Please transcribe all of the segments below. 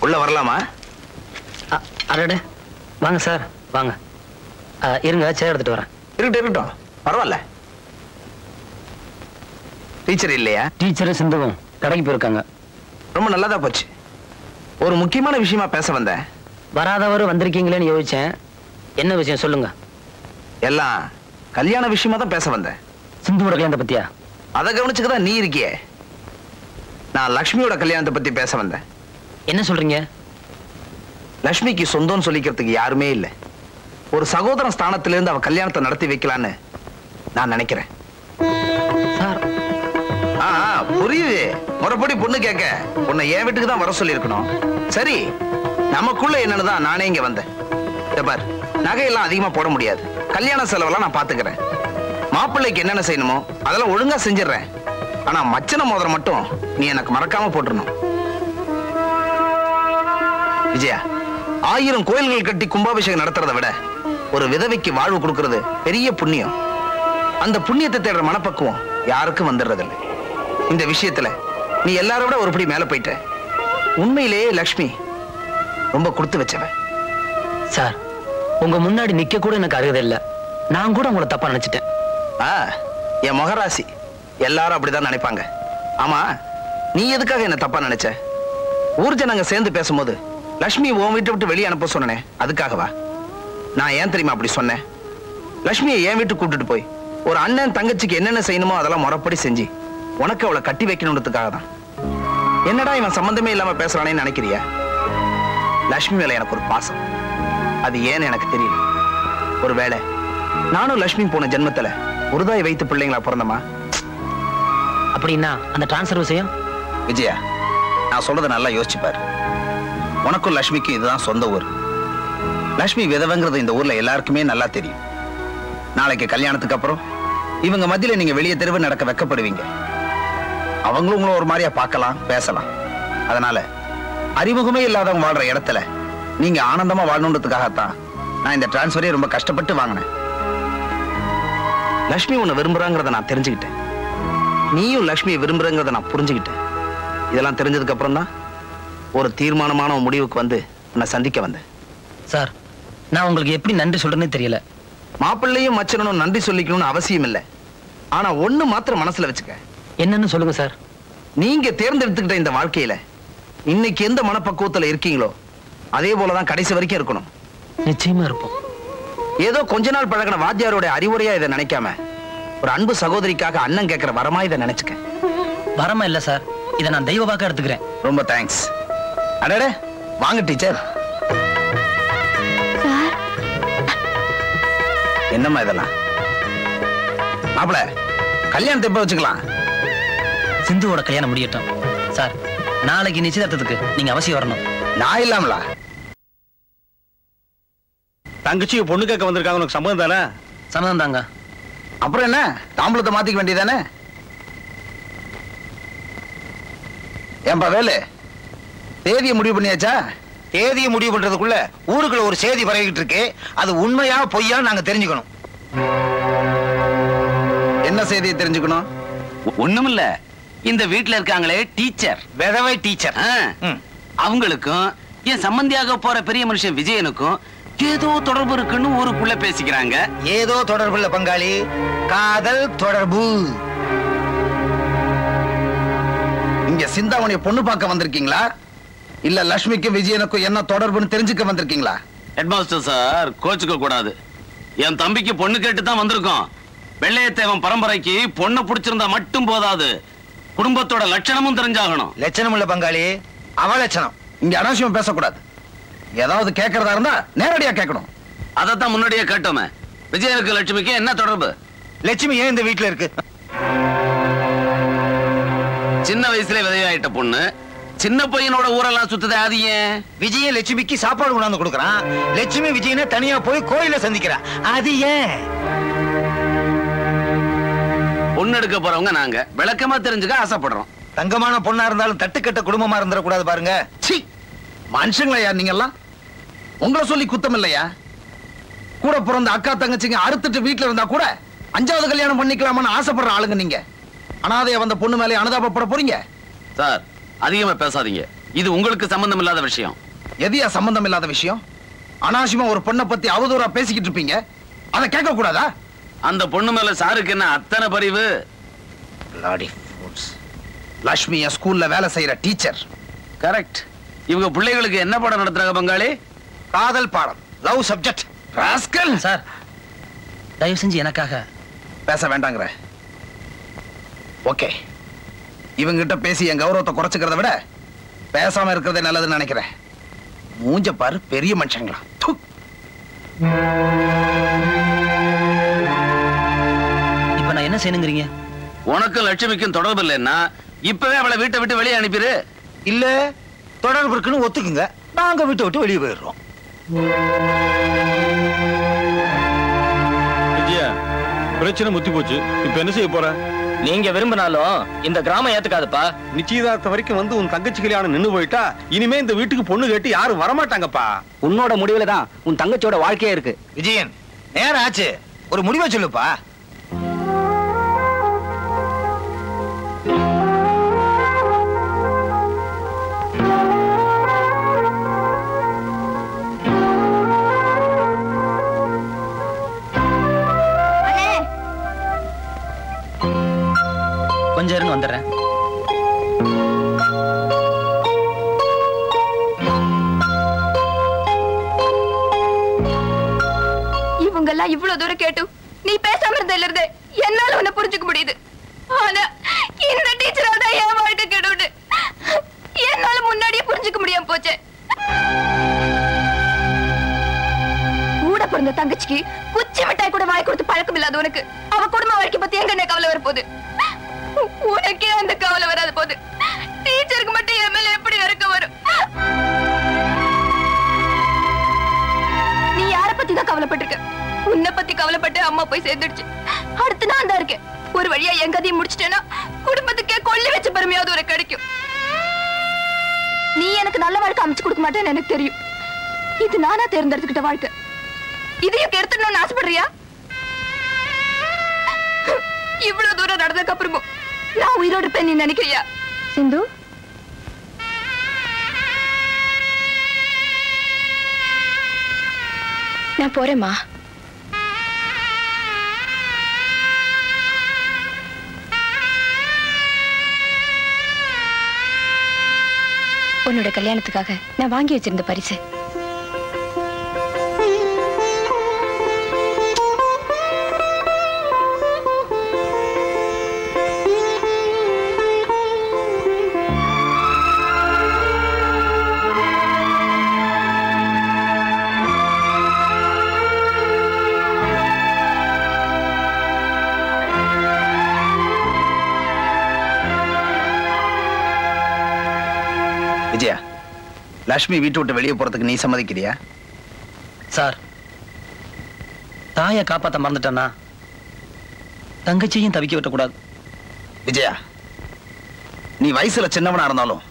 உள்ள வரலாமா? அடடே வாங்க சார் வாங்க. இருங்க சேர் எடுத்துட்டு வரேன். இருக்கட்டும் பரவாயில்ல. டீச்சர் இல்லையா? டீச்சர் சிந்துவும் கடைக்கு போயிருக்காங்க. ரொம்ப நல்லதா போச்சு. ஒரு முக்கியமான விஷயமா பேச வந்தேன். வராதவர் வந்திருக்கீங்களேன்னு யோசிச்சேன். என்ன விஷயம் சொல்லுங்க. எல்லாம் கல்யாண விஷயமா தான் பேச வந்தேன். சிந்துவோட கல்யாணத்தை பத்தியா? அதை கவனிச்சுக்கதான் நீ இருக்கியே. நான் லக்ஷ்மியோட கல்யாணத்தை பத்தி பேச வந்தேன். என்ன சொல்றீங்க? லக்ஷ்மிக்கு சொந்தம்னு சொல்லிக்கிறதுக்கு யாருமே இல்லை. ஒரு சகோதரன் ஸ்தானத்திலிருந்து அவ கல்யாணத்தை நடத்தி வைக்கலான்னு நான் நினைக்கிறேன். சார் புரியுது. முறைப்படி பொண்ணு கேட்க உன்னை என் வீட்டுக்கு தான் வர சொல்லி இருக்கணும். சரி, நமக்குள்ள என்னன்னுதான் நானே இங்க வந்தேன். பார், நகையெல்லாம் அதிகமா போட முடியாது. கல்யாண செலவெல்லாம் நான் பாத்துக்கிறேன். மாப்பிள்ளைக்கு என்னென்ன செய்யணுமோ அதெல்லாம் ஒழுங்கா செஞ்சிடறேன். ஆனா மச்சன மோதிரம் மட்டும் நீ எனக்கு மறக்காம போட்டுறணும். விஜயா, 1000 கோயில்கள் கட்டி கும்பாபிஷேகம் நடத்துறதை விட ஒரு விதவைக்கு வாழ்வு கொடுக்கிறது பெரிய புண்ணியம். அந்த புண்ணியத்தை தேடுற மனப்பக்குவம் யாருக்கும் வந்துடுறதில்லை. இந்த விஷயத்துல நீ எல்லாரோட ஒருபடி மேல போயிட்ட. உண்மையிலேயே லக்ஷ்மி ரொம்ப கொடுத்து வச்சவன். சார், உங்க முன்னாடி நிக்க கூட எனக்கு அருகதை இல்ல. நான் கூட உங்களை தப்பா நினைச்சிட்டேன். என் மகராசி எல்லாரும் அப்படிதான் நினைப்பாங்க. ஆமா, நீ எதுக்காக என்ன தப்பா நினைச்ச? ஊர் ஜனங்க சேர்ந்து பேசும்போது லட்சுமி உன் வீட்டை விட்டு வெளியே அனுப்ப சொன்னேன், அதுக்காகவா? நான் ஏன் தெரியுமா அப்படி சொன்னேன்? லட்சுமியை என் வீட்டுக்கு கூப்பிட்டுட்டு போய் ஒரு அண்ணன் தங்கச்சிக்கு என்னென்ன செய்யணுமோ அதெல்லாம் முறைப்படி செஞ்சு உனக்கு அவளை கட்டி வைக்கணுன்றதுக்காக தான். என்னடா இவன் சம்பந்தமே இல்லாம பேசுறானேன்னு நினைக்கிறியா? லட்சுமி மேல எனக்கு ஒரு பாசம். அது ஏன்னு எனக்கு தெரியல. ஒருவேளை நானும் லட்சுமி போன ஜென்மத்துல உருதாய் வைத்து பிள்ளைங்களா பிறந்தமா? அப்படின்னா அந்த டிரான்ஸ்ஃபர் விஷயம்? விஜயா, நான் சொல்றதை நல்லா யோசிச்சுப்பாரு. உனக்கும் லட்சுமிக்கும் இதுதான் சொந்த ஊர். லட்சுமி விதவைங்கிறது இந்த ஊர்ல எல்லாருக்குமே நல்லா தெரியும். நாளைக்கு கல்யாணத்துக்கு அப்புறம் இவங்க மத்தியில நீங்க வெளியே தெருவு நடக்க வெக்கப்படுவீங்க. அவங்களும் உங்களை ஒரு மாதிரியா பார்க்கலாம், பேசலாம். அதனால அறிமுகமே இல்லாதவங்க வாழ்ற இடத்துல நீங்க ஆனந்தமா வாழணுன்றதுக்காகத்தான் நான் இந்த டிரான்ஸ்ஃபரே ரொம்ப கஷ்டப்பட்டு வாங்கினேன். லட்சுமி உன்னை விரும்புறாங்கிறத நான் தெரிஞ்சுக்கிட்டேன். நீயும் லட்சுமியை விரும்புறங்கிறத நான் புரிஞ்சுக்கிட்டேன். இதெல்லாம் தெரிஞ்சதுக்கு அப்புறம் தான் ஒரு தீர்மானமான முடிவுக்கு வந்து உன்னை சந்திக்க வந்தேன். சார், நான் உங்களுக்கு எப்படி நன்றி சொல்றேன்னு தெரியல. மாப்பிள்ளையும் மச்சனும் நன்றி சொல்லிக்கணும்னு அவசியம் இல்லை. ஆனா ஒண்ணு மாத்திரம் மனசுல வச்சுக்க. என்னன்னு சொல்லுங்க சார். நீங்க தேர்ந்தெடுத்துக்கிட்ட இந்த வாழ்க்கையில இன்னைக்கு எந்த மனப்பக்குவத்துல இருக்கீங்களோ அதே போலதான் கடைசி வரைக்கும் இருக்கணும். நிச்சயமா இருப்போம். ஏதோ கொஞ்ச நாள் பழகின வாத்தியாரோட அறிவுரையா இதை நினைக்காம ஒரு அன்பு சகோதரிக்காக அண்ணன் கேட்கிற வரமா இதை நினைச்சுக்க. வரமா இல்ல சார், இதை நான் தெய்வ வாக்கா எடுத்துக்கிறேன். ரொம்ப தேங்க்ஸ். அடடே வாங்க டீச்சர். என்னம்மா இதெல்லாம்? மாப்பிள, கல்யாணத்தை எப்ப வச்சுக்கலாம்? சிந்துவோட கல்யாணம் முடியட்டும். சார், நாளைக்கு நிச்சயதார்த்தத்துக்கு நீங்க அவசியம் வரணும். நான் இல்லாமலா? தங்கச்சி பொண்ணு கேட்க வந்திருக்காங்க. உனக்கு சம்மதம் தானே? சம்மதம் தாங்க. அப்புறம் என்ன, தாம்பூலத்தை மாத்திக்க வேண்டியதானே? ஏன்பா வேலு, தேதியை முடிவு பண்ணியாச்சா? தேதியை முடிவு பண்றதுக்குள்ள ஊருக்குள்ள ஒரு செய்தி பரவிக்கிட்டு இருக்கு. அது உண்மையா பொய்யா நாங்க தெரிஞ்சுக்கணும். என்ன செய்தியை தெரிஞ்சுக்கணும்? ஒண்ணுமில்ல, இந்த வீட்டுல இருக்காங்களே டீச்சர், விதவை டீச்சர், அவங்களுக்கும் என் சம்பந்தியாக போற பெரிய மனுஷன் விஜயனுக்கும் ஏதோ தொடர்பு இருக்குன்னு ஊருக்குள்ள பேசிக்கிறாங்க. ஏதோ தொடர்பு இல்ல பங்காளி, காதல் தொடர்பு. இங்க சிந்தாமணியை பொண்ணு பார்க்க வந்திருக்கீங்களா, இல்ல லட்சுமிக்கும் விஜயனுக்கும் என்ன தொடர்புன்னு தெரிஞ்சுக்க வந்திருக்கீங்களா? ஹெட்மாஸ்டர் சார், கோச்சுக்க கூடாது. என் தம்பிக்கு பொண்ணு கேட்டு தான் வந்திருக்கோம். வெள்ளையத்தேவன் பரம்பரைக்கு பொண்ணு பிடிச்சிருந்தா மட்டும் போதாது, குடும்பத்தோட லட்சணமும் தெரிஞ்சாகணும். லட்சணம் இல்ல பங்காளி, அவலட்சணம். இங்க அனாவசியம் பேசக்கூடாது. ஏதாவது கேட்கறதா இருந்தா நேரடியா கேட்கணும். அதைத்தான் முன்னாடியே கேட்டோமே. விஜயனுக்கு லட்சுமிக்கு என்ன தொடர்பு? லட்சுமி ஏன் இந்த வீட்டுல இருக்கு? சின்ன வயசுல விதையாயிட்ட பொண்ணு சின்ன பையனோட ஊரெல்லாம் சுத்துது. அது ஏன்? விஜய லட்சுமிக்கு சாப்பாடு கொண்டாந்து கொடுக்கறான். லட்சுமி விஜயனை தனியா போய் கோயில சந்திக்கிறா. அது ஏன்? பொண்ணு எடுக்க போறவங்க நாங்க விளக்கமா தெரிஞ்சுக்க ஆசைப்படுறோம். தங்கமான பொண்ணா இருந்தாலும் தட்டுக்கட்ட குடும்பமா இருந்துடக்கூடாது பாருங்க. சி, மனுஷங்களா நீங்க எல்லாம்? உங்களை சொல்லி குத்தம் இல்லையா? கூட பிறந்த அக்கா தங்கச்சிங்க அறுத்துட்டு வீட்டுல இருந்தா கூட 5வது கல்யாணம் பண்ணிக்கலாமான்னு ஆசைப்படுற ஆளுங்க நீங்க. அனாதைய வந்த பொண்ணு மேலே அனுதாபப்பட போறீங்க? சார், அதிகமா பேசாதீங்க. இது உங்களுக்கு சம்பந்தம் இல்லாத விஷயம். எதையா சம்பந்தம் இல்லாத விஷயம்? அனாவசியமா ஒரு பொண்ணை பத்தி அவதூறா பேசிக்கிட்டு இருப்பீங்க, அதை கேட்க கூடாதா? அந்த பொண்ணு மேல சாருக்கு என்ன அத்தனை பரிவு? லட்சுமி என் ஸ்கூல்ல வேலை செய்யற டீச்சர். கரெக்ட். இவங்க பிள்ளைகளுக்கு என்ன பாடம் நடத்துறாங்க பங்காளி? காதல் பாடம், லவ் சப்ஜெக்ட். ராஸ்கல். சார், தயவு செஞ்சு எனக்காக பேச வேண்டாங்கிற. ஓகே, இவங்கிட்ட பேசி என் கௌரவத்தை குறைச்சுக்கிறத விட பேசாம இருக்கிறதே நல்லதுன்னு நினைக்கிறேன். மூஞ்ச பாரு, பெரிய மனுஷங்களா. இப்ப நான் என்ன செய்யணுங்கிறீங்க? உனக்கும் லட்சுமிக்கும் தொடர்பு இல்லைன்னா இப்பவே அவளை வீட்டை விட்டு வெளியே அனுப்பிடு. இல்ல தொடர்பு இருக்குன்னு ஒத்துக்குங்க, நாங்க வீட்டை விட்டு வெளியே போயிடுறோம். விஜயா, பிரச்சனை முத்தி போச்சு. இப்ப என்ன செய்ய போற? நீங்க விரும்பினாலும் இந்த கிராமம் ஏத்துக்காதுப்பா. நிச்சயதார்த்தம் வரைக்கும் வந்து உன் தங்கச்சி கல்யாணம் நின்னு போயிட்டா இனிமே இந்த வீட்டுக்கு பொண்ணு கேட்டு யாரும் வரமாட்டாங்கப்பா. உன்னோட முடிவுல தான் உன் தங்கச்சியோட வாழ்க்கையே இருக்கு. விஜயன், நேரம் ஆச்சு, ஒரு முடிவை சொல்லுப்பா. கொஞ்சம் இருந்து வந்துடுறேன். இவங்க எல்லாம் இவ்வளவு தூரம் கேட்டு நீ பேசாம இருந்ததுல இருந்து என்னால உன்னை புரிஞ்சுக்க முடியுது. ஆனா இந்த டீச்சரால தான் என் வாழ்க்கை கெடுது. என்னால முன்னாடியே புரிஞ்சுக்க முடியாம போச்சு. கூட பிறந்த தங்கச்சிக்கு குச்சி மிட்டாய் கூட வாய் கொடுத்து பழக்கம் இல்லாத உனக்கு அவ குடும்ப வாழ்க்கை பத்தி எங்க என்ன கவலை வரப்போகுது? உனக்கே அந்த கவலை வராத போது டீச்சருக்கு மட்டும் என் மேல எப்படி இருக்க வரும்? நீ யார பத்தி தான் கவலைப்பட்டிருக்க? உன்னை பத்தி கவலைப்பட்டு அம்மா போய் சேர்ந்துடுச்சு. அடுத்து நான் தான் இருக்கேன். ஒரு வழியா என் கதையை முடிச்சிட்டேன்னா குடும்பத்துக்கே கொள்ளி வச்ச பெருமையாவது ஒரு கிடைக்கும். நீ எனக்கு நல்ல வாழ்க்கை அமைச்சு கொடுக்க மாட்டேன்னு எனக்கு தெரியும். இது நானா தேர்ந்தெடுத்துக்கிட்ட வாழ்க்கை. இதையும் கெடுத்துடணும்னு ஆசைப்படுறியா? இவ்வளவு தூரம் நடந்ததுக்கு அப்புறமும் நான் உயிரோடு இருப்பேன் நீ நினைக்கிறியா? சிந்து, நான் போறேம்மா. உன்னோட கல்யாணத்துக்காக நான் வாங்கி வச்சிருந்த பரிசு. விஜயா, லட்சுமி வீட்டு விட்டு வெளியே போறதுக்கு நீ சம்மதிக்கிறியா? சார், தாயை காப்பாத்த மறந்துட்டேன்னா தங்கச்சியும் தவிக்க விட்டக்கூடாது. விஜயா, நீ வயசுல சின்னவனா இருந்தாலும்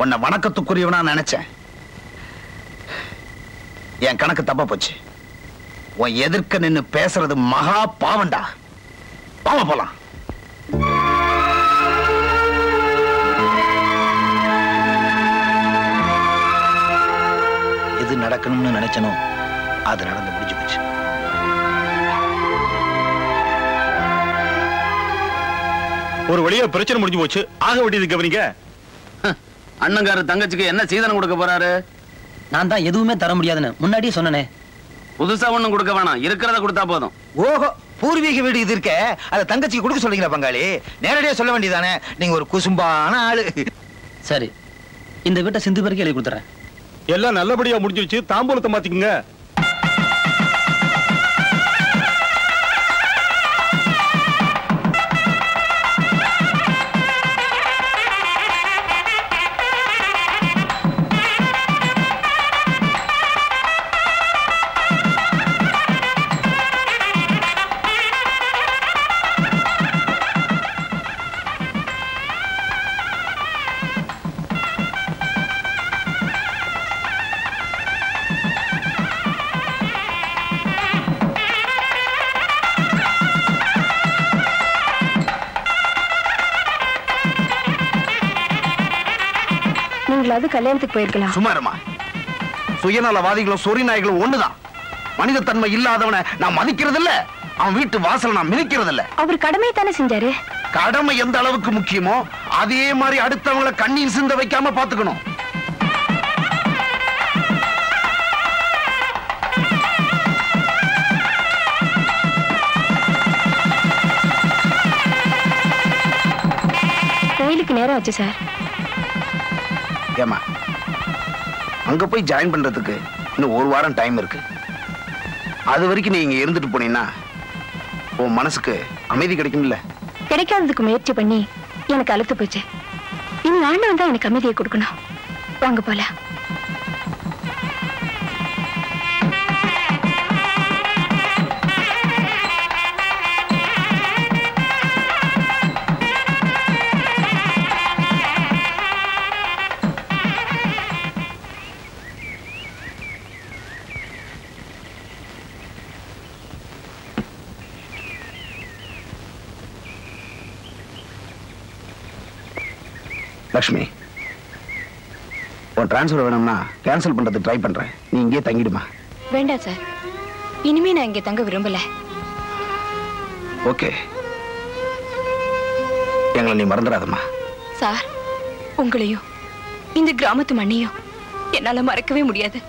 உன்னை வணக்கத்துக்குரியவனா நினைச்சேன். என் கணக்கு தப்பா போச்சு. உன் எதிர்க்க நின்னு பேசுறது மகா பாவண்டா. பாவ போலாம். எது நடக்கணும்னு நினைச்சனோ அது நடந்து முடிஞ்சு போச்சு. ஒரு வழியா பிரச்சனை முடிஞ்சு போச்சு. ஆக வேண்டியது கவனிங்க. அண்ணங்காரு தங்கச்சிக்கு என்ன சீதனம் கொடுக்க போறாரு? நான் தான் எதுவுமே தர முடியாதுன்னு முன்னாடியே சொன்னனே. புதுசா ஒண்ணும் கொடுக்க வேணாம், இருக்கிறத கொடுத்தா போதும். ஓஹோ, பூர்வீக வீடு இது இருக்க, அதை தங்கச்சிக்கு கொடுக்க சொல்றீங்களா பங்காளி? நேரடியா சொல்ல வேண்டியதானே, நீங்க ஒரு குசும்பான ஆளு. சரி, இந்த வீட்டை சிந்து பேருக்கு எழுதி கொடுத்துறேன். எல்லாம் நல்லபடியா முடிஞ்சிருச்சு. தாம்பூலத்தை மாத்திக்குங்க. நீங்களாவது கல்யாணத்துக்கு போயிருக்கலாம். சுமாரமா சுயநலவாதிகளும் சொறி நாய்களும் ஒண்ணுதான். மனித தன்மை இல்லாதவனை நான் மதிக்கிறது இல்ல, அவன் வீட்டு வாசல நான் மிதிக்கிறது இல்ல. அவர் கடமையை தானே செஞ்சாரு. கடமை எந்த அளவுக்கு முக்கியமோ அதே மாதிரி அடுத்தவங்களை கண்ணீர் சிந்த வைக்காம பாத்துக்கணும். கோயிலுக்கு நேரம் ஆச்சு சார். ஏமா அங்க போய் ஜாயின் பண்றதுக்கு இன்னும் ஒரு வாரம் டைம் இருக்கு. அது வரைக்கும் நீங்க இருந்துட்டு போனீங்கன்னா உன் மனசுக்கு அமைதி கிடைக்கும்ல. கிடைக்காததுக்கு முயற்சி பண்ணி எனக்கு அழுத்து போச்சு. இனி ஆண்டவன் தான் எனக்கு அமைதியை கொடுக்கணும். வாங்க போல. லக்ஷ்மி, உன் டிரான்ஸ்ஃபர் வேணும்னா கேன்சல் பண்றது ட்ரை பண்றேன். நீ இங்கே தங்கிடுமா? வேண்டாம் சார், இனிமே நான் இங்க தங்க விரும்பல. ஓகே, எங்களை நீ மறந்துடாதம்மா. சார், உங்களையும் இந்த கிராமத்து மண்ணையும் என்னால மறக்கவே முடியாது.